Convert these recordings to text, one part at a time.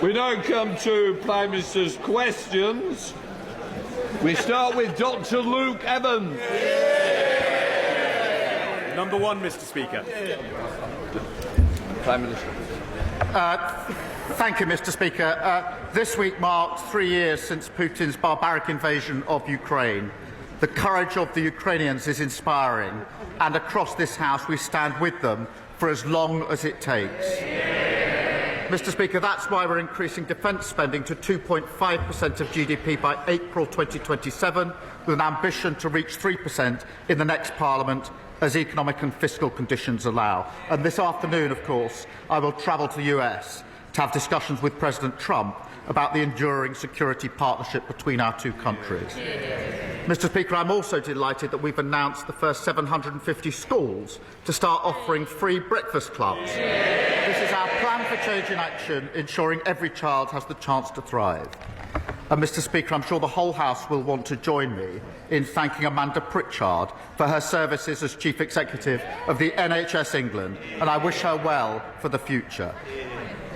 We now come to Prime Minister's questions. We start with Dr. Luke Evans. Number one, Mr. Speaker. Prime Minister. Thank you, Mr. Speaker. This week marks 3 years since Putin's barbaric invasion of Ukraine. The courage of the Ukrainians is inspiring, and across this House we stand with them for as long as it takes. Mr. Speaker, that's why we're increasing defence spending to 2.5% of GDP by April 2027, with an ambition to reach 3% in the next Parliament as economic and fiscal conditions allow. And this afternoon, of course, I will travel to the US to have discussions with President Trump about the enduring security partnership between our two countries. Mr. Speaker, I'm also delighted that we've announced the first 750 schools to start offering free breakfast clubs. This is our plan for change in action, ensuring every child has the chance to thrive. And Mr. Speaker, I'm sure the whole House will want to join me in thanking Amanda Pritchard for her services as Chief Executive of the NHS England, and I wish her well for the future.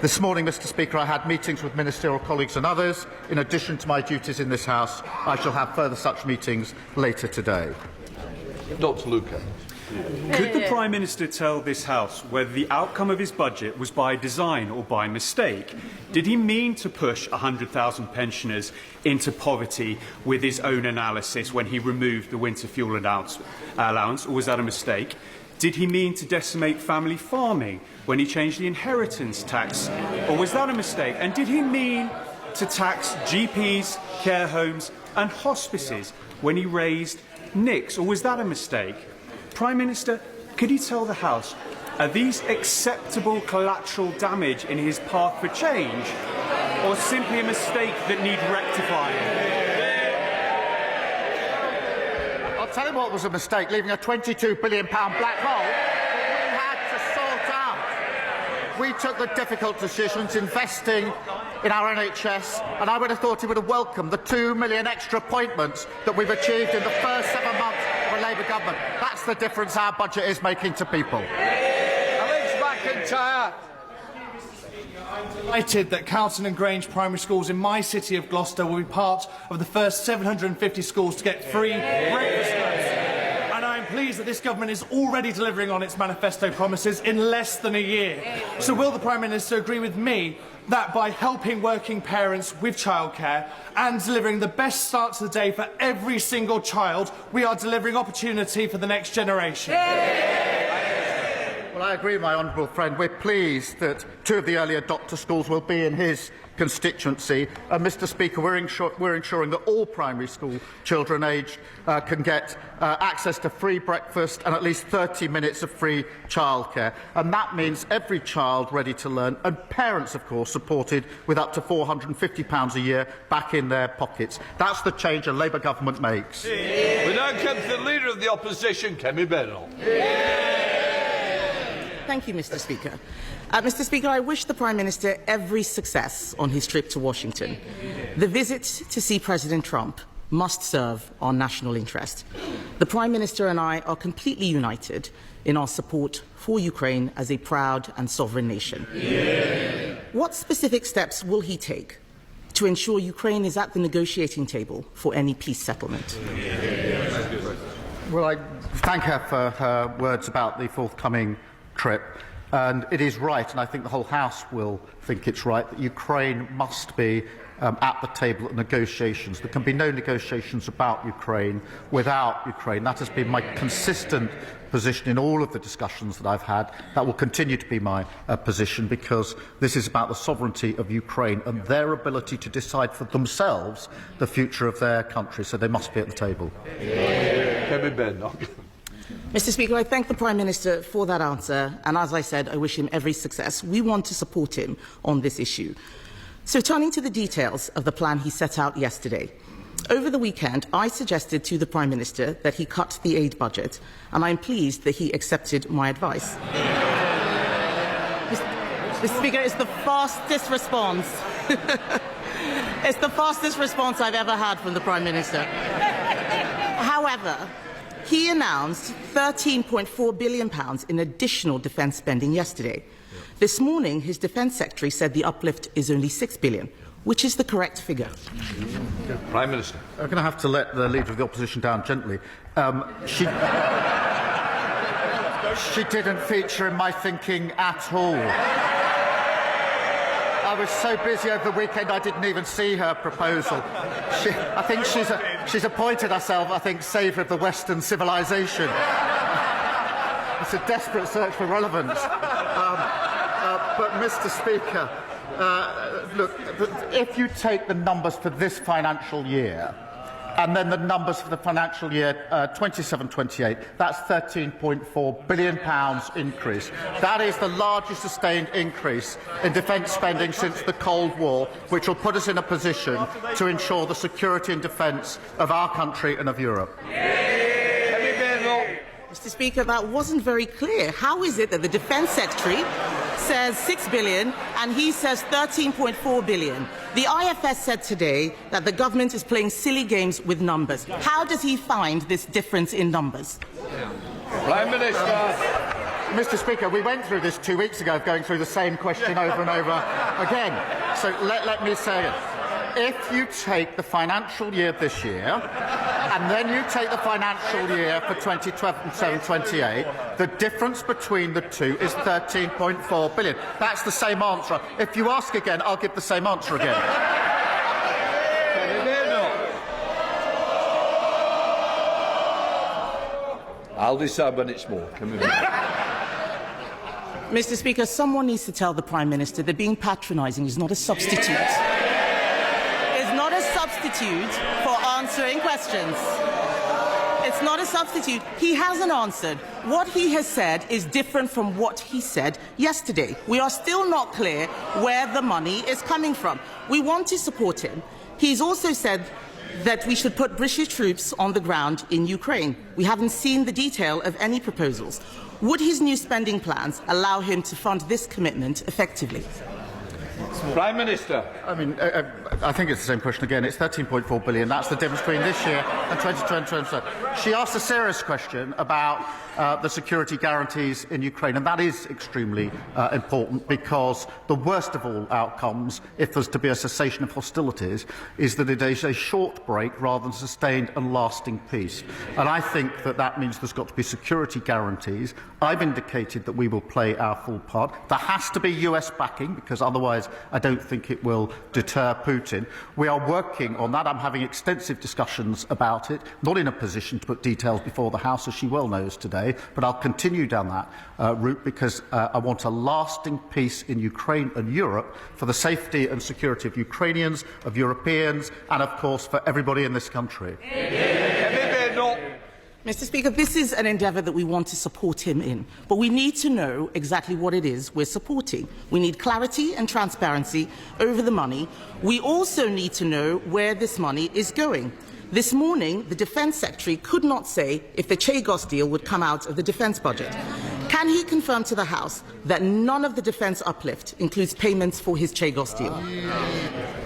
This morning, Mr. Speaker, I had meetings with ministerial colleagues and others. In addition to my duties in this House, I shall have further such meetings later today. Dr. Luke Evans. Could the Prime Minister tell this House whether the outcome of his budget was by design or by mistake? Did he mean to push 100,000 pensioners into poverty with his own analysis when he removed the winter fuel allowance, or was that a mistake? Did he mean to decimate family farming when he changed the inheritance tax, or was that a mistake? And did he mean to tax GPs, care homes and hospices when he raised NICs, or was that a mistake? Prime Minister, could you tell the House, are these acceptable collateral damage in his path for change, or simply a mistake that need rectifying? I'll tell you what was a mistake, leaving a £22 billion black hole that we had to sort out. We took the difficult decisions, investing in our NHS, and I would have thought he would have welcomed the 2 million extra appointments that we've achieved in the first 7 months of a Labour government. That's the difference our budget is making to people. Alex McIntyre. I'm delighted that Calton and Grange primary schools in my city of Gloucester will be part of the first 750 schools to get free breakfast clubs. And I'm pleased that this government is already delivering on its manifesto promises in less than a year. So will the Prime Minister agree with me that by helping working parents with childcare and delivering the best start to the day for every single child, we are delivering opportunity for the next generation? Well, I agree with my honourable friend. We're pleased that 2 of the early adopter schools will be in his constituency. And, Mr. Speaker, we're ensuring that all primary school children aged can get access to free breakfast and at least 30 minutes of free childcare. And that means every child ready to learn, and parents, of course, supported with up to £450 a year back in their pockets. That's the change a Labour government makes. We now come to the Leader of the Opposition, Kemi Bennell. Thank you, Mr. Speaker. Mr. Speaker, I wish the Prime Minister every success on his trip to Washington. The visit to see President Trump must serve our national interest. The Prime Minister and I are completely united in our support for Ukraine as a proud and sovereign nation. What specific steps will he take to ensure Ukraine is at the negotiating table for any peace settlement? Well, I thank her for her words about the forthcoming trip. And it is right, and I think the whole House will think it's right, that Ukraine must be at the table at negotiations. There can be no negotiations about Ukraine without Ukraine. That has been my consistent position in all of the discussions that I've had. That will continue to be my position, because this is about the sovereignty of Ukraine and their ability to decide for themselves the future of their country. So they must be at the table. Mr. Speaker, I thank the Prime Minister for that answer, and as I said, I wish him every success. We want to support him on this issue. So turning to the details of the plan he set out yesterday. Over the weekend, I suggested to the Prime Minister that he cut the aid budget, and I'm pleased that he accepted my advice. Mr. Speaker, it's the fastest response. It's the fastest response I've ever had from the Prime Minister. However, he announced £13.4 billion in additional defence spending yesterday. This morning, his Defence Secretary said the uplift is only £6 billion. Which is the correct figure? Prime Minister. I'm going to have to let the Leader of the Opposition down gently. She didn't feature in my thinking at all. I was so busy over the weekend I didn't even see her proposal. I think she's appointed herself, saviour of the Western civilization. It's a desperate search for relevance. But, Mr. Speaker, look, if you take the numbers for this financial year and then the numbers for the financial year 27-28, that's £13.4 billion increase. That is the largest sustained increase in defence spending since the Cold War, which will put us in a position to ensure the security and defence of our country and of Europe. Mr. Speaker, that wasn't very clear. How is it that the Defence Secretary says £6 billion and he says £13.4 billion? The IFS said today that the government is playing silly games with numbers. How does he find this difference in numbers? Prime Minister. Mr. Speaker, we went through this 2 weeks ago, going through the same question over and over again. So let me say it. If you take the financial year this year, and then you take the financial year for 2027-28, the difference between the two is £13.4 billion. That's the same answer. If you ask again, I'll give the same answer again. I'll decide when it's more. Mr. Speaker, someone needs to tell the Prime Minister that being patronising is not a substitute. For answering questions. It's not a substitute. He hasn't answered. What he has said is different from what he said yesterday. We are still not clear where the money is coming from. We want to support him. He's also said that we should put British troops on the ground in Ukraine. We haven't seen the detail of any proposals. Would his new spending plans allow him to fund this commitment effectively? Prime Minister. I think it's the same question again. It's £13.4 billion. That's the difference between this year and 2020. She asked a serious question about the security guarantees in Ukraine, and that is extremely important, because the worst of all outcomes, if there's to be a cessation of hostilities, is that it is a short break rather than sustained and lasting peace. And I think that means there's got to be security guarantees. I've indicated that we will play our full part. There has to be US backing, because otherwise I don't think it will deter Putin. We are working on that. I'm having extensive discussions about it, not in a position to put details before the House, as she well knows today, but I'll continue down that route, because I want a lasting peace in Ukraine and Europe for the safety and security of Ukrainians, of Europeans, and of course for everybody in this country. Mr. Speaker, this is an endeavour that we want to support him in, but we need to know exactly what it is we're supporting. We need clarity and transparency over the money. We also need to know where this money is going. This morning, the Defence Secretary could not say if the Chagos deal would come out of the defence budget. Can he confirm to the House that none of the defence uplift includes payments for his Chagos deal?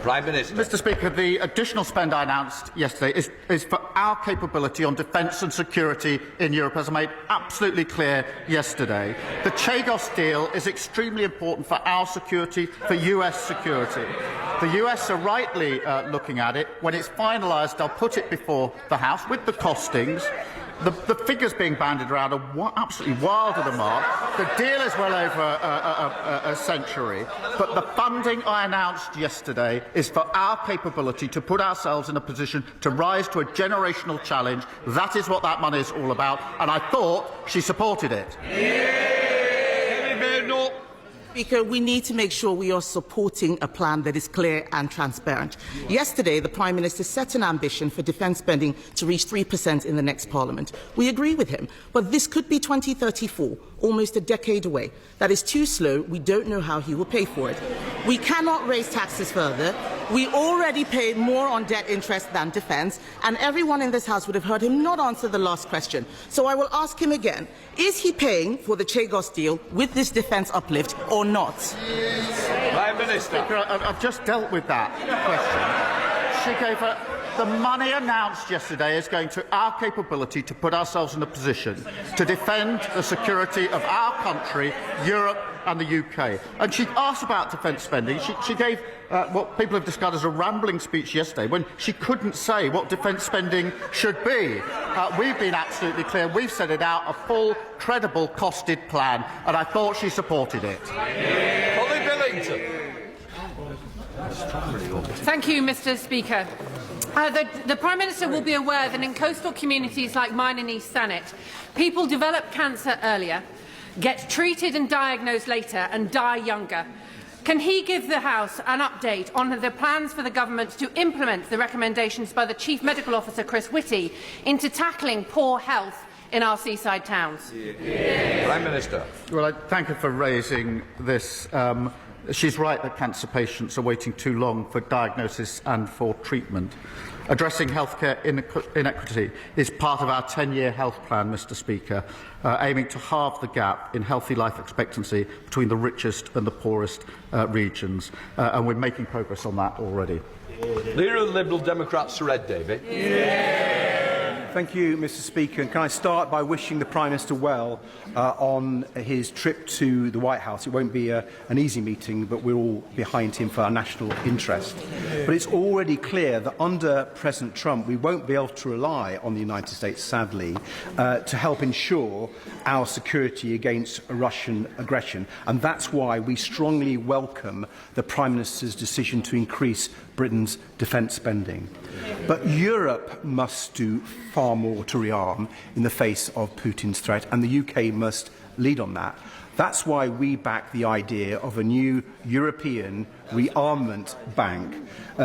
Prime Minister. Mr. Speaker, the additional spend I announced yesterday is for our capability on defence and security in Europe, as I made absolutely clear yesterday. The Chagos deal is extremely important for our security, for US security. The US are rightly looking at it. When it's finalised, I'll put it before the House with the costings. The figures being bandied around are absolutely wild of the mark. The deal is well over a century, but the funding I announced yesterday is for our capability to put ourselves in a position to rise to a generational challenge. That is what that money is all about, and I thought she supported it. Speaker, we need to make sure we are supporting a plan that is clear and transparent. Yesterday, the Prime Minister set an ambition for defence spending to reach 3% in the next Parliament. We agree with him, but this could be 2034, almost a decade away. That is too slow. We don't know how he will pay for it. We cannot raise taxes further. We already pay more on debt interest than defence, and everyone in this House would have heard him not answer the last question. So I will ask him again. Is he paying for the Chagos deal with this defence uplift or not? Prime Minister. Speaker, I've just dealt with that question. She gave her... The money announced yesterday is going to our capability to put ourselves in a position to defend the security of our country, Europe and the UK. And she asked about defence spending. She gave what people have described as a rambling speech yesterday when she couldn't say what defence spending should be. We've been absolutely clear. We've set it out, a full, credible, costed plan, and I thought she supported it. Holly Billington. Thank you, Mr. Speaker. The Prime Minister will be aware that in coastal communities like mine in East Thanet, people develop cancer earlier, get treated and diagnosed later and die younger. Can he give the House an update on the plans for the Government to implement the recommendations by the Chief Medical Officer, Chris Whitty, into tackling poor health in our seaside towns? Prime Minister. Well, I thank her for raising this. She's right that cancer patients are waiting too long for diagnosis and for treatment. Addressing healthcare inequity is part of our 10-year health plan, Mr. Speaker, aiming to halve the gap in healthy life expectancy between the richest and the poorest regions, and we're making progress on that already. Leader of the Liberal Democrats, Sir Ed Davey. Thank you, Mr. Speaker. And can I start by wishing the Prime Minister well on his trip to the White House. It won't be an easy meeting, but we're all behind him for our national interest. But it's already clear that under President Trump, we won't be able to rely on the United States, sadly, to help ensure our security against Russian aggression. And that's why we strongly welcome the Prime Minister's decision to increase Britain's defence spending. But Europe must do far more to rearm in the face of Putin's threat, and the UK must lead on that. That's why we back the idea of a new European rearmament bank,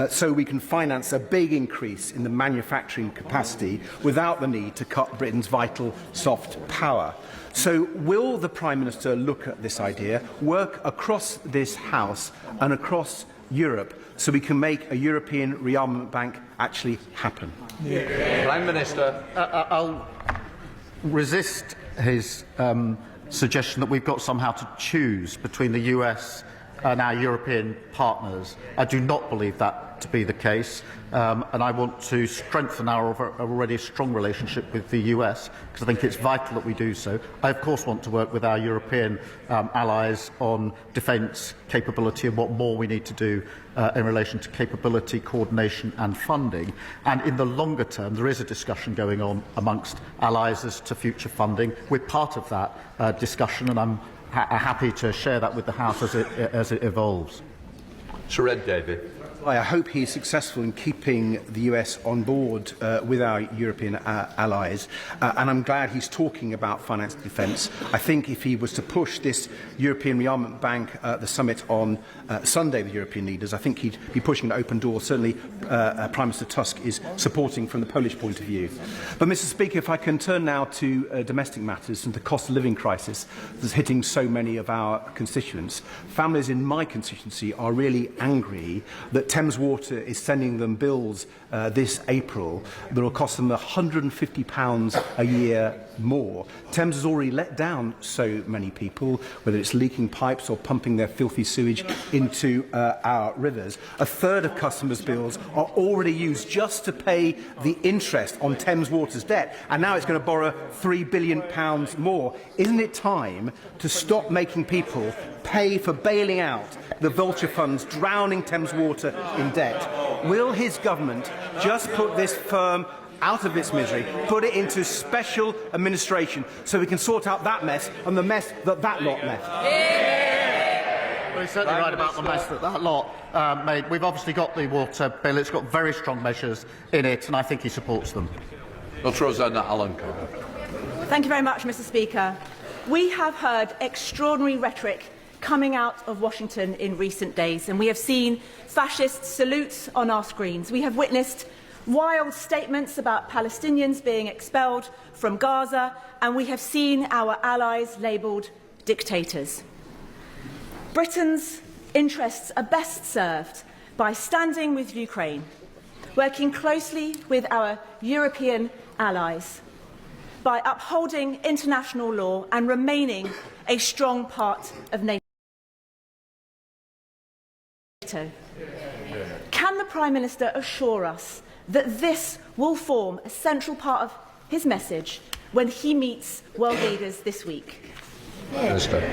so we can finance a big increase in the manufacturing capacity without the need to cut Britain's vital soft power. So will the Prime Minister look at this idea, work across this House and across Europe, so we can make a European rearmament bank actually happen? Prime Minister. I'll resist his suggestion that we've got somehow to choose between the US and our European partners. I do not believe that to be the case, and I want to strengthen our already strong relationship with the US, because I think it's vital that we do so. I, of course, want to work with our European allies on defence capability and what more we need to do in relation to capability, coordination and funding. And in the longer term, there is a discussion going on amongst allies as to future funding. We're part of that discussion, and I'm happy to share that with the House as it evolves. Sir Ed Davey. I hope he's successful in keeping the US on board with our European allies, and I'm glad he's talking about finance and defence. I think if he was to push this European rearmament bank at the summit on Sunday, the European leaders, I think he'd be pushing an open door. Certainly Prime Minister Tusk is supporting from the Polish point of view. But Mr. Speaker, if I can turn now to domestic matters and the cost of living crisis that's hitting so many of our constituents. Families in my constituency are really angry that Thames Water is sending them bills this April that will cost them £150 a year more. Thames has already let down so many people, whether it's leaking pipes or pumping their filthy sewage into our rivers. A third of customers' bills are already used just to pay the interest on Thames Water's debt, and now it's going to borrow £3 billion more. Isn't it time to stop making people pay for bailing out the vulture funds drowning Thames Water in debt? Will his government just put this firm out of its misery, put it into special administration so we can sort out that mess and the mess that lot left? Well, he's certainly right about the mess that lot made. We've obviously got the water bill. It's got very strong measures in it, and I think he supports them. Rosanna Allen-Carr. Thank you very much, Mr. Speaker. We have heard extraordinary rhetoric coming out of Washington in recent days, and we have seen fascist salutes on our screens. We have witnessed wild statements about Palestinians being expelled from Gaza, and we have seen our allies labelled dictators. Britain's interests are best served by standing with Ukraine, working closely with our European allies, by upholding international law and remaining a strong part of NATO. Can the Prime Minister assure us that this will form a central part of his message when he meets world leaders this week? Minister.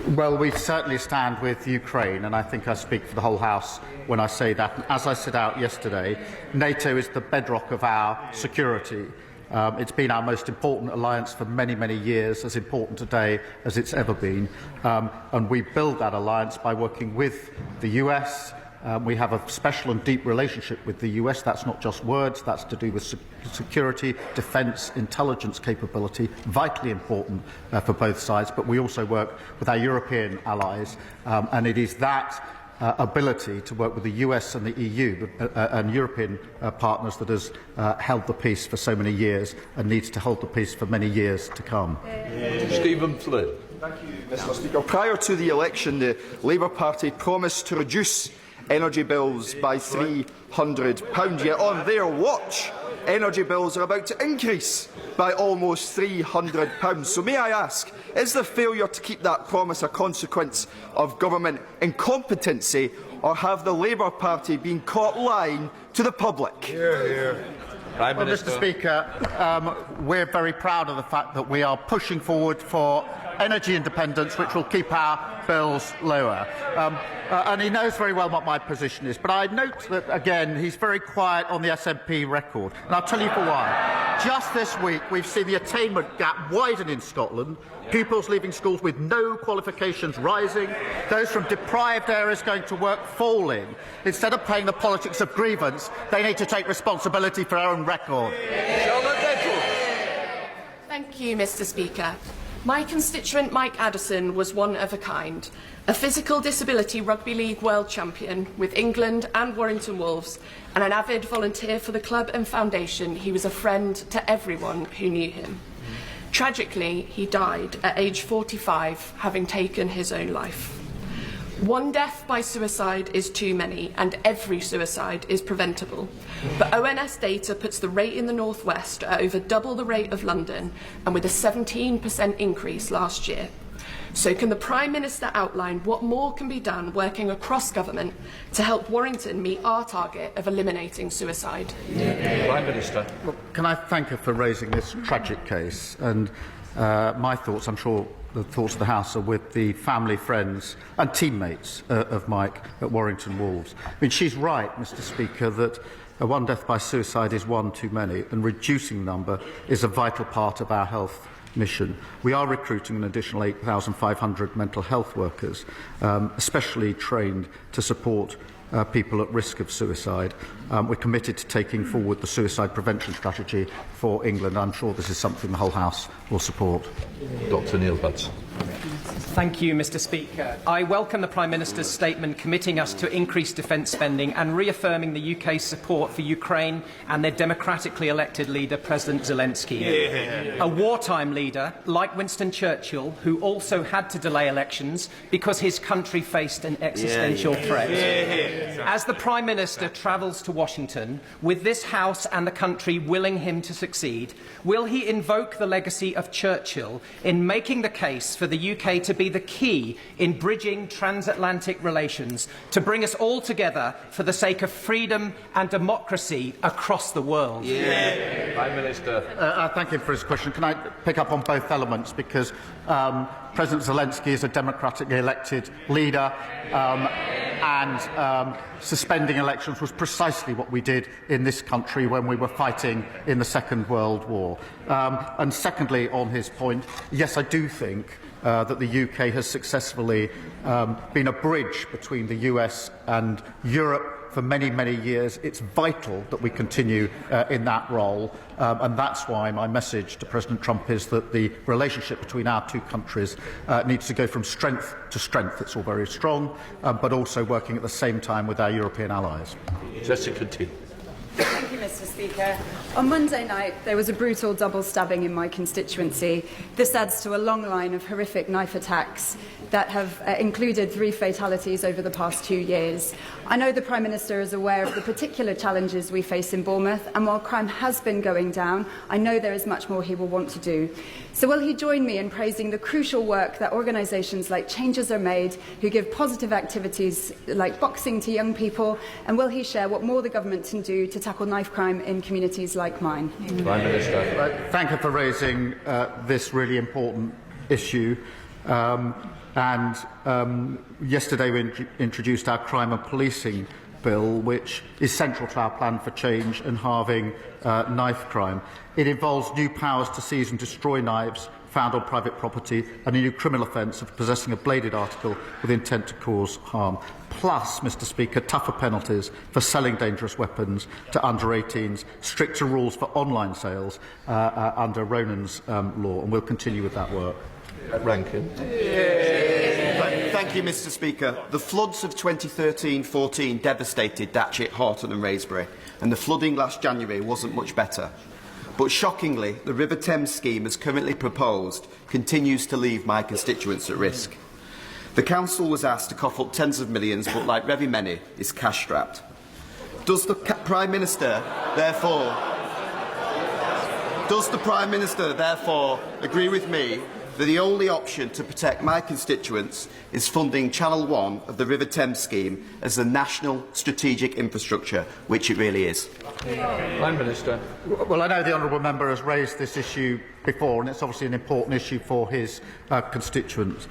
Well, we certainly stand with Ukraine, and I think I speak for the whole House when I say that. As I set out yesterday, NATO is the bedrock of our security. It's been our most important alliance for many, many years, as important today as it's ever been. And we build that alliance by working with the US. We have a special and deep relationship with the US. That's not just words, that's to do with security, defence, intelligence capability, vitally important for both sides. But we also work with our European allies, and it is that ability to work with the US and the EU and European partners that has held the peace for so many years and needs to hold the peace for many years to come. Stephen Flynn. Thank you, Mr Speaker. Prior to the election, the Labour Party promised to reduce energy bills by £300, yet on their watch, energy bills are about to increase by almost £300. So may I ask, is the failure to keep that promise a consequence of government incompetency, or have the Labour Party been caught lying to the public? Hear, hear. Prime Minister. Mr Speaker, we're very proud of the fact that we are pushing forward for energy independence, which will keep our bills lower. And he knows very well what my position is. But I note that, again, he's very quiet on the SNP record. And I'll tell you for why. Just this week, we've seen the attainment gap widen in Scotland, pupils leaving schools with no qualifications rising, those from deprived areas going to work falling. Instead of playing the politics of grievance, they need to take responsibility for their own record. Thank you, Mr Speaker. My constituent Mike Addison was one of a kind, a physical disability rugby league world champion with England and Warrington Wolves, and an avid volunteer for the club and foundation. He was a friend to everyone who knew him. Tragically, he died at age 45, having taken his own life. One death by suicide is too many, and every suicide is preventable. But ONS data puts the rate in the North West at over double the rate of London, and with a 17% increase last year. So can the Prime Minister outline what more can be done working across government to help Warrington meet our target of eliminating suicide? Prime Minister. Well, can I thank her for raising this tragic case? And my thoughts, I'm sure the thoughts of the House, are with the family, friends and teammates of Mike at Warrington Wolves. I mean, she's right, Mr Speaker, that one death by suicide is one too many, and reducing the number is a vital part of our health mission. We are recruiting an additional 8,500 mental health workers, especially trained to support people at risk of suicide. We're committed to taking forward the suicide prevention strategy for England. I'm sure this is something the whole House will support. Dr Neil Butts. Thank you, Mr Speaker. I welcome the Prime Minister's statement committing us to increased defence spending and reaffirming the UK's support for Ukraine and their democratically elected leader, President Zelensky. A wartime leader, like Winston Churchill, who also had to delay elections because his country faced an existential threat. As the Prime Minister travels to Washington, with this House and the country willing him to succeed, will he invoke the legacy of Churchill in making the case for the UK to be the key in bridging transatlantic relations, to bring us all together for the sake of freedom and democracy across the world? Prime Minister. Thank you for his question. Can I pick up on both elements? Because President Zelensky is a democratically elected leader, and suspending elections was precisely what we did in this country when we were fighting in the Second World War. And secondly, on his point, yes, I do think that the UK has successfully been a bridge between the US and Europe for many, many years. It's vital that we continue in that role, and that's why my message to President Trump is that the relationship between our two countries needs to go from strength to strength. It's all very strong, but also working at the same time with our European allies. Jessica T. Thank you, Mr Speaker. On Monday night, there was a brutal double stabbing in my constituency. This adds to a long line of horrific knife attacks that have included 3 fatalities over the past 2 years. I know the Prime Minister is aware of the particular challenges we face in Bournemouth, and while crime has been going down, I know there is much more he will want to do. So will he join me in praising the crucial work that organisations like Changes Are Made, who give positive activities like boxing to young people, and will he share what more the government can do to tackle knife crime in communities like mine? Prime Minister. Thank you for raising this really important issue. And yesterday we introduced our crime and policing bill, which is central to our plan for change and halving knife crime. It involves new powers to seize and destroy knives found on private property and a new criminal offence of possessing a bladed article with intent to cause harm. Plus, Mr Speaker, tougher penalties for selling dangerous weapons to under-18s, stricter rules for online sales under Ronan's law, and we'll continue with that work. Rankin. Thank you, Mr Speaker. The floods of 2013-14 devastated Datchet, Horton and Wraysbury, and the flooding last January wasn't much better. But shockingly, the River Thames scheme as currently proposed continues to leave my constituents at risk. The Council was asked to cough up tens of millions, but like very many, is cash-strapped. Does the Prime Minister therefore agree with me that the only option to protect my constituents is funding Channel 1 of the River Thames scheme as a national strategic infrastructure, which it really is? Prime Minister. Well, I know the honourable member has raised this issue before, and it's obviously an important issue for his constituents.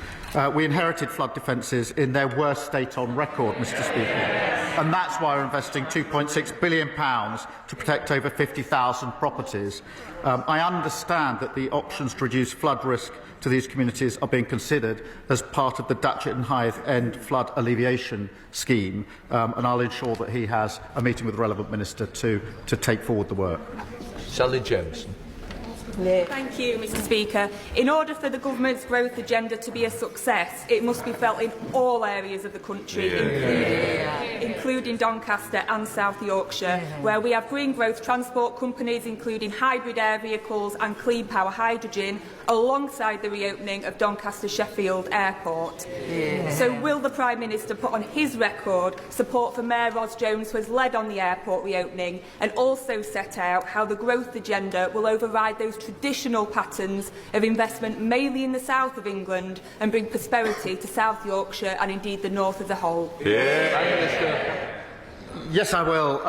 We inherited flood defences in their worst state on record, Mr Speaker, and that's why we're investing £2.6 billion to protect over 50,000 properties. I understand that the options to reduce flood risk to these communities are being considered as part of the Datchet and Hythe End Flood Alleviation Scheme, and I'll ensure that he has a meeting with the relevant minister to take forward the work. Sally Johnson. Thank you, Mr Speaker. In order for the government's growth agenda to be a success, it must be felt in all areas of the country, including Doncaster and South Yorkshire, where we have green growth transport companies, including hybrid air vehicles and clean power hydrogen, alongside the reopening of Doncaster Sheffield Airport. So will the Prime Minister put on his record support for Mayor Ros Jones, who has led on the airport reopening, and also set out how the growth agenda will override those traditional patterns of investment mainly in the south of England and bring prosperity to South Yorkshire and indeed the north as a whole? Yes, I will.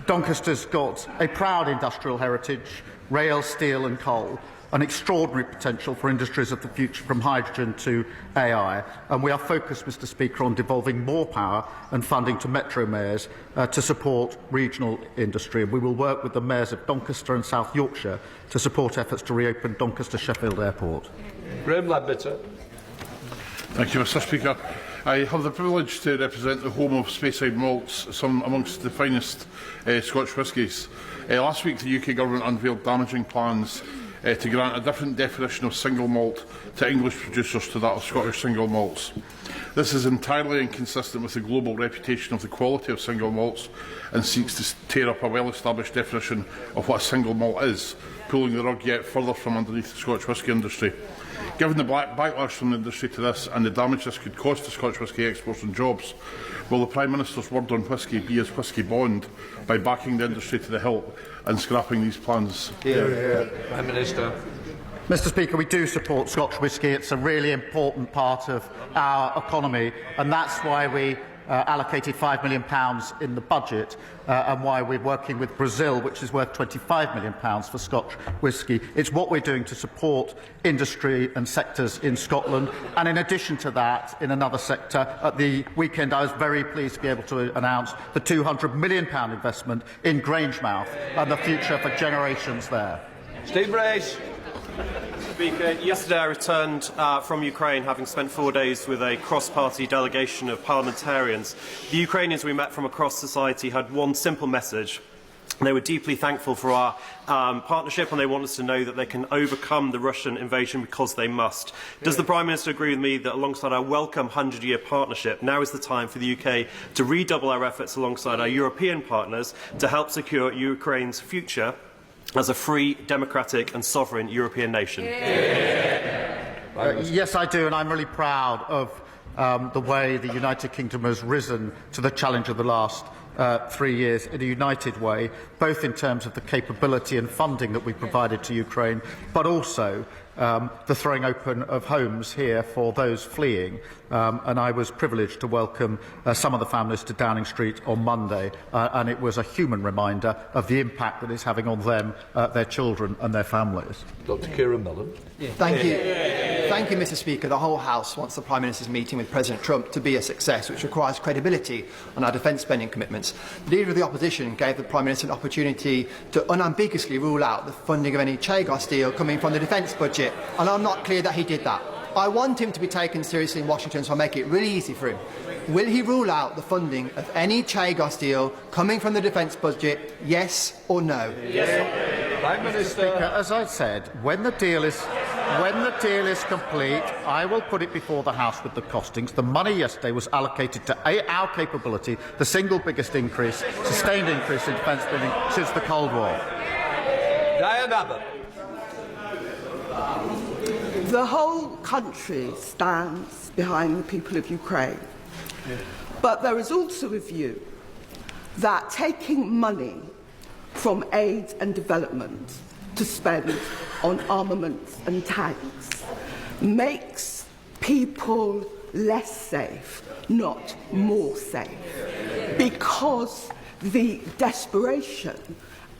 Doncaster's got a proud industrial heritage, rail, steel and coal, an extraordinary potential for industries of the future, from hydrogen to AI, and we are focused, Mr Speaker, on devolving more power and funding to metro mayors to support regional industry. And we will work with the mayors of Doncaster and South Yorkshire to support efforts to reopen Doncaster Sheffield Airport. Graham Lamberter. Thank you, Mr Speaker. I have the privilege to represent the home of Speyside malts, some amongst the finest Scotch whiskies. Last week the UK Government unveiled damaging plans to grant a different definition of single malt to English producers to that of Scottish single malts. This is entirely inconsistent with the global reputation of the quality of single malts and seeks to tear up a well-established definition of what a single malt is, pulling the rug yet further from underneath the Scotch whisky industry. Given the backlash from the industry to this and the damage this could cause to Scotch whisky exports and jobs, will the Prime Minister's word on whisky be his whisky bond by backing the industry to the hilt and scrapping these plans? Prime Minister. Mr Speaker, we do support Scotch whisky. It's a really important part of our economy, and that's why we allocated £5 million in the budget, and why we're working with Brazil, which is worth £25 million for Scotch whisky. It's what we're doing to support industry and sectors in Scotland. And in addition to that, in another sector, at the weekend I was very pleased to be able to announce the £200 million investment in Grangemouth and the future for generations there. Steve Brace. Speaker, yesterday I returned from Ukraine, having spent 4 days with a cross-party delegation of parliamentarians. The Ukrainians we met from across society had one simple message. They were deeply thankful for our partnership, and they want us to know that they can overcome the Russian invasion because they must. Does the Prime Minister agree with me that alongside our welcome 100-year partnership, now is the time for the UK to redouble our efforts alongside our European partners to help secure Ukraine's future as a free, democratic and sovereign European nation? Yes, I do, and I'm really proud of the way the United Kingdom has risen to the challenge of the last 3 years in a united way, both in terms of the capability and funding that we provided to Ukraine, but also the throwing open of homes here for those fleeing. And I was privileged to welcome some of the families to Downing Street on Monday, and it was a human reminder of the impact that it's having on them, their children and their families. Dr. Keir Starmer. Thank you. Thank you, Mr. Speaker. The whole House wants the Prime Minister's meeting with President Trump to be a success, which requires credibility on our defence spending commitments. The Leader of the Opposition gave the Prime Minister an opportunity to unambiguously rule out the funding of any Chagos deal coming from the defence budget, and I'm not clear that he did that. I want him to be taken seriously in Washington, so I'll make it really easy for him. Will he rule out the funding of any Chagos deal coming from the defence budget, yes or no? Yes. Prime Minister. As I said, when the deal is complete, I will put it before the House with the costings. The money yesterday was allocated to our capability, the single biggest increase, sustained increase in defence spending since the Cold War. Diane Abbott. The whole country stands behind the people of Ukraine. But there is also a view that taking money from aid and development to spend on armaments and tanks makes people less safe, not more safe, because the desperation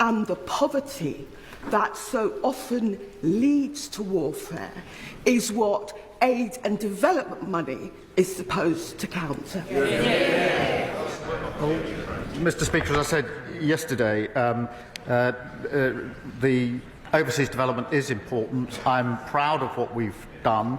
and the poverty that so often leads to warfare is what aid and development money is supposed to counter. Well, Mr. Speaker, as I said yesterday, the overseas development is important. I'm proud of what we've done.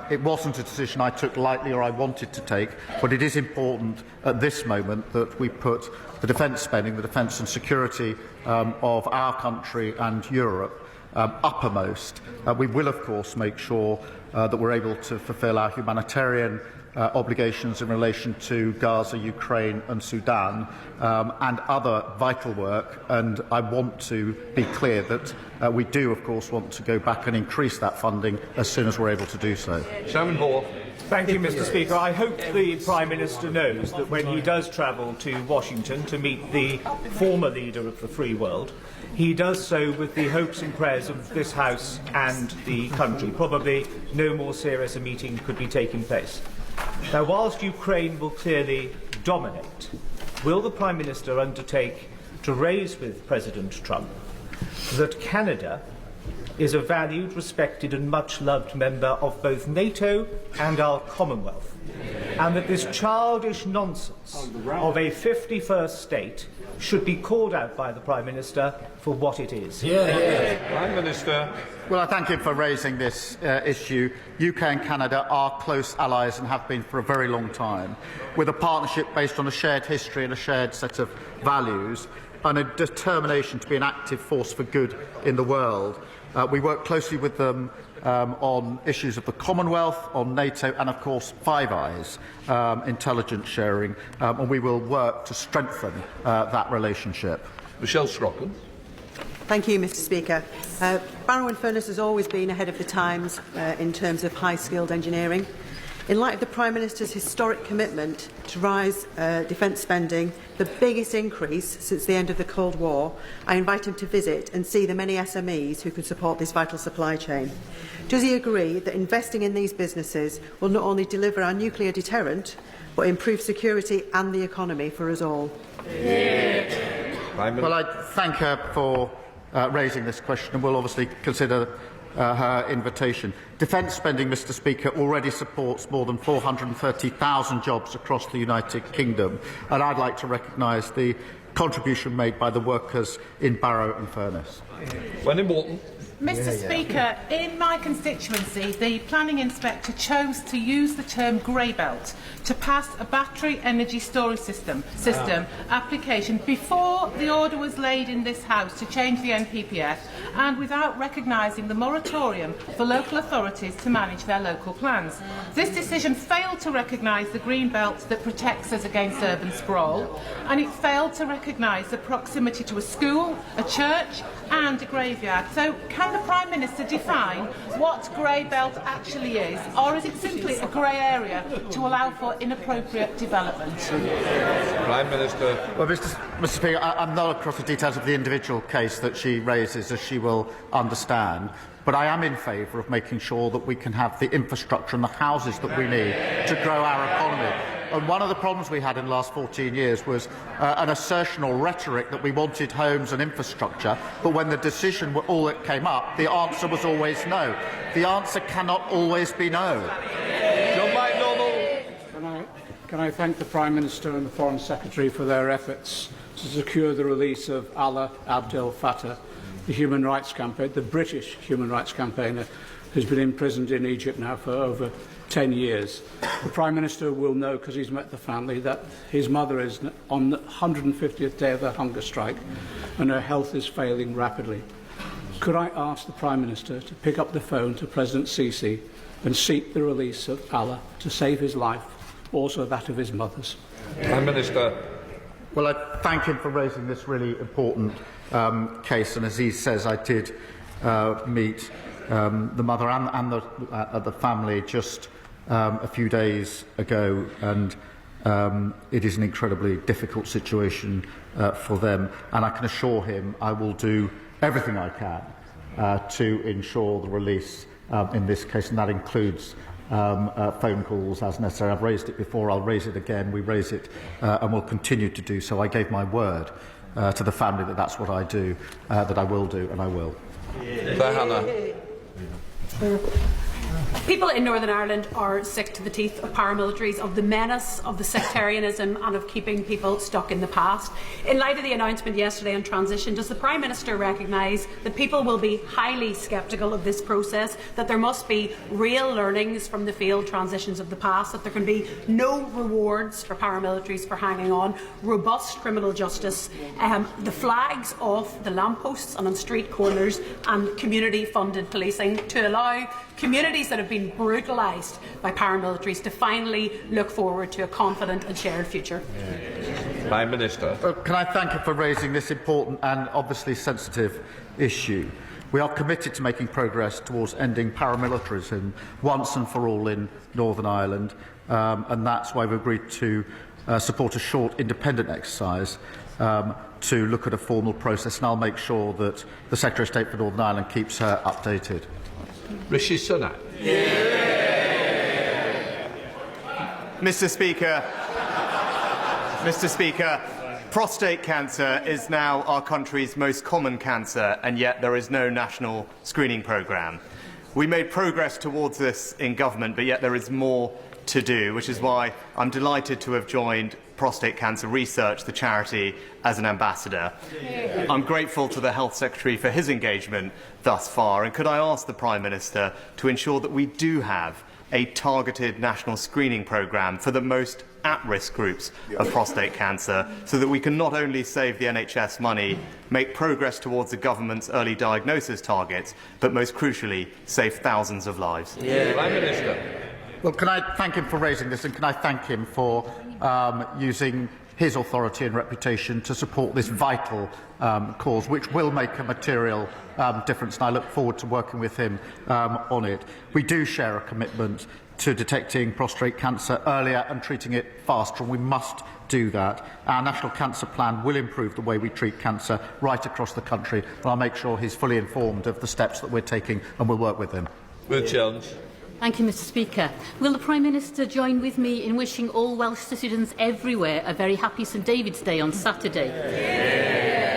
It wasn't a decision I took lightly or I wanted to take, but it is important at this moment that we put the defence spending, the defence and security of our country and Europe uppermost. We will, of course, make sure that we're able to fulfil our humanitarian obligations in relation to Gaza, Ukraine and Sudan and other vital work, and I want to be clear that we do, of course, want to go back and increase that funding as soon as we're able to do so. Chairman Hall. Thank you, Mr. Speaker. I hope the Prime Minister knows that when he does travel to Washington to meet the former leader of the free world, he does so with the hopes and prayers of this House and the country. Probably no more serious a meeting could be taking place. Now, whilst Ukraine will clearly dominate, will the Prime Minister undertake to raise with President Trump that Canada is a valued, respected and much-loved member of both NATO and our Commonwealth, and that this childish nonsense of a 51st state should be called out by the Prime Minister for what it is? Prime Minister. Well, I thank him for raising this issue. UK and Canada are close allies and have been for a very long time, with a partnership based on a shared history and a shared set of values and a determination to be an active force for good in the world. We work closely with them on issues of the Commonwealth, on NATO and, of course, Five Eyes, intelligence sharing, and we will work to strengthen that relationship. Michelle Strachan. Thank you, Mr. Speaker. Barrow-in-Furness has always been ahead of the times in terms of high-skilled engineering. In light of the Prime Minister's historic commitment to rise defence spending, the biggest increase since the end of the Cold War, I invite him to visit and see the many SMEs who could support this vital supply chain. Does he agree that investing in these businesses will not only deliver our nuclear deterrent, but improve security and the economy for us all? Well, I thank her for raising this question and will obviously consider her invitation. Defence spending, Mr. Speaker, already supports more than 430,000 jobs across the United Kingdom, and I'd like to recognise the contribution made by the workers in Barrow-in-Furness. Wendy Morton. Mr. Speaker, in my constituency, the planning inspector chose to use the term grey belt to pass a battery energy storage system application before the order was laid in this House to change the NPPF, and without recognising the moratorium for local authorities to manage their local plans. This decision failed to recognise the green belt that protects us against urban sprawl, and it failed to recognise the proximity to a school, a church and a graveyard. So can the Prime Minister define what grey belt actually is, or is it simply a grey area to allow for inappropriate development? Prime Minister. Well, Mr. Speaker, I'm not across the details of the individual case that she raises, as she will understand. but I am in favour of making sure that we can have the infrastructure and the houses that we need to grow our economy. And one of the problems we had in the last 14 years was an assertional rhetoric that we wanted homes and infrastructure, but when the decision all that came up, the answer was always no. The answer cannot always be no. Can I thank the Prime Minister and the Foreign Secretary for their efforts to secure the release of Allah Abdel Fattah, the human rights campaigner, the British human rights campaigner, who's been imprisoned in Egypt now for over 10 years. The Prime Minister will know, because he's met the family, that his mother is on the 150th day of her hunger strike and her health is failing rapidly. Could I ask the Prime Minister to pick up the phone to President Sisi and seek the release of Allah to save his life, also that of his mother's? Prime Minister. Well, I thank him for raising this really important case, and as he says, I did meet the mother and the family just a few days ago, and it is an incredibly difficult situation for them, and I can assure him I will do everything I can to ensure the release in this case, and that includes phone calls as necessary. I've raised it before, I'll raise it again, we raise it and will continue to do so. I gave my word to the family that that's what I do, that I will do, and I will. People in Northern Ireland are sick to the teeth of paramilitaries, of the menace, of the sectarianism and of keeping people stuck in the past. In light of the announcement yesterday on transition, does the Prime Minister recognise that people will be highly sceptical of this process, that there must be real learnings from the failed transitions of the past, that there can be no rewards for paramilitaries for hanging on, robust criminal justice, the flags off the lampposts and on street corners, and community-funded policing to allow communities that have been brutalised by paramilitaries to finally look forward to a confident and shared future? Prime Minister. Can I thank you for raising this important and obviously sensitive issue? We are committed to making progress towards ending paramilitarism once and for all in Northern Ireland, and that's why we've agreed to support a short independent exercise to look at a formal process, and I'll make sure that the Secretary of State for Northern Ireland keeps her updated. Rishi Sunak. Mr. Speaker, prostate cancer is now our country's most common cancer, and yet there is no national screening programme. We made progress towards this in government, but yet there is more to do, which is why I'm delighted to have joined Prostate Cancer Research, the charity, as an ambassador. I'm grateful to the Health Secretary for his engagement thus far, and could I ask the Prime Minister to ensure that we do have a targeted national screening programme for the most at-risk groups of prostate cancer, so that we can not only save the NHS money, make progress towards the government's early diagnosis targets, but most crucially, save thousands of lives? Prime Minister. Well, can I thank him for raising this, and can I thank him for using his authority and reputation to support this vital cause, which will make a material difference, and I look forward to working with him on it. We do share a commitment to detecting prostate cancer earlier and treating it faster, and we must do that. Our National Cancer Plan will improve the way we treat cancer right across the country, and I'll make sure he's fully informed of the steps that we're taking, and we'll work with him. Will Jones. Thank you, Mr. Speaker. Will the Prime Minister join with me in wishing all Welsh citizens everywhere a very happy St David's Day on Saturday?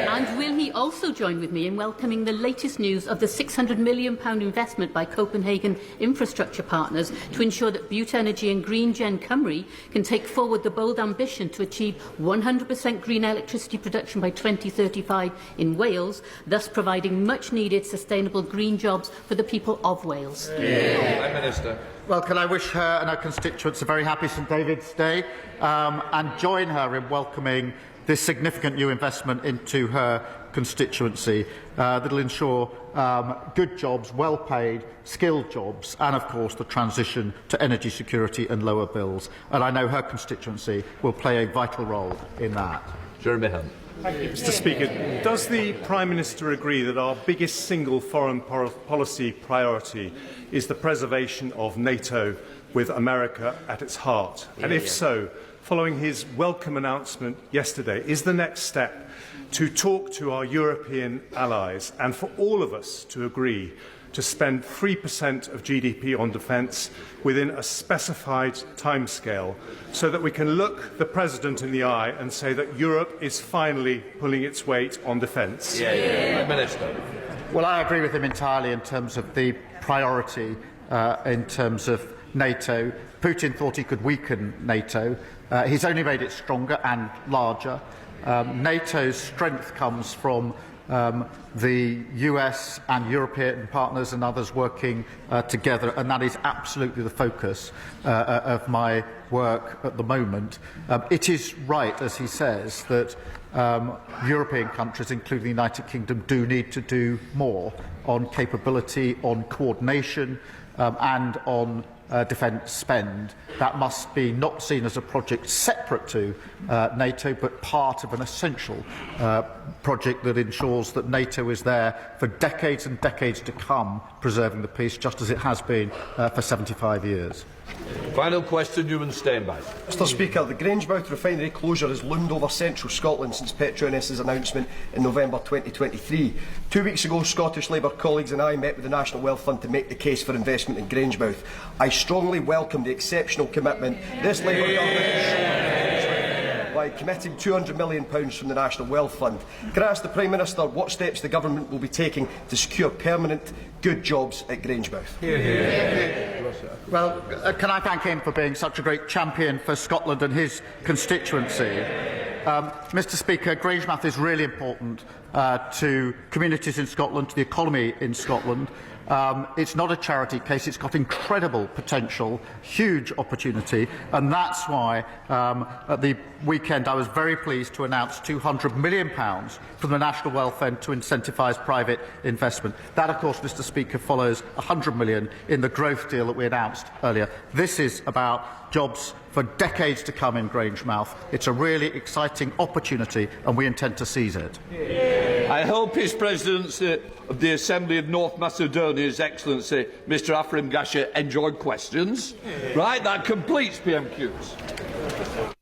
And will he also join with me in welcoming the latest news of the £600 million investment by Copenhagen infrastructure partners to ensure that Bute Energy and Green Gen Cymru can take forward the bold ambition to achieve 100% green electricity production by 2035 in Wales, thus providing much-needed sustainable green jobs for the people of Wales? Prime Minister. Well, can I wish her and her constituents a very happy St David's Day and join her in welcoming this significant new investment into her constituency that will ensure good jobs, well-paid, skilled jobs, and of course the transition to energy security and lower bills. And I know her constituency will play a vital role in that. Jeremy Hunt. Thank you, Mr. Speaker. Does the Prime Minister agree that our biggest single foreign policy priority is the preservation of NATO with America at its heart? And if so, following his welcome announcement yesterday, is the next step to talk to our European allies and for all of us to agree to spend 3% of GDP on defence within a specified timescale, so that we can look the President in the eye and say that Europe is finally pulling its weight on defence? Prime Minister. Well, I agree with him entirely in terms of the priority in terms of NATO. Putin thought he could weaken NATO. He's only made it stronger and larger. NATO's strength comes from the US and European partners and others working together, and that is absolutely the focus of my work at the moment. It is right, as he says, that European countries, including the United Kingdom, do need to do more on capability, on coordination, and on defence spend. That must be not seen as a project separate to NATO, but part of an essential project that ensures that NATO is there for decades and decades to come, preserving the peace, just as it has been for 75 years. Final question, Newman Steinbeck. Mr Speaker, the Grangemouth refinery closure has loomed over central Scotland since Petronas' announcement in November 2023. 2 weeks ago, Scottish Labour colleagues and I met with the National Wealth Fund to make the case for investment in Grangemouth. I strongly welcome the exceptional commitment this Labour government showed by committing £200 million from the National Wealth Fund. Can I ask the Prime Minister what steps the government will be taking to secure permanent, good jobs at Grangemouth? Well, can I thank him for being such a great champion for Scotland and his constituency? Mr Speaker, Grangemouth is really important to communities in Scotland, to the economy in Scotland. It's not a charity case. It's got incredible potential, huge opportunity, and that's why at the weekend I was very pleased to announce £200 million from the National Wealth Fund to incentivise private investment. That, of course, Mr Speaker, follows £100 million in the growth deal that we announced earlier. This is about jobs for decades to come in Grangemouth. It's a really exciting opportunity, and we intend to seize it. I hope His Presidency of the Assembly of North Macedonia, His Excellency Mr Afrim Gasha, enjoyed questions. Right, that completes PMQs.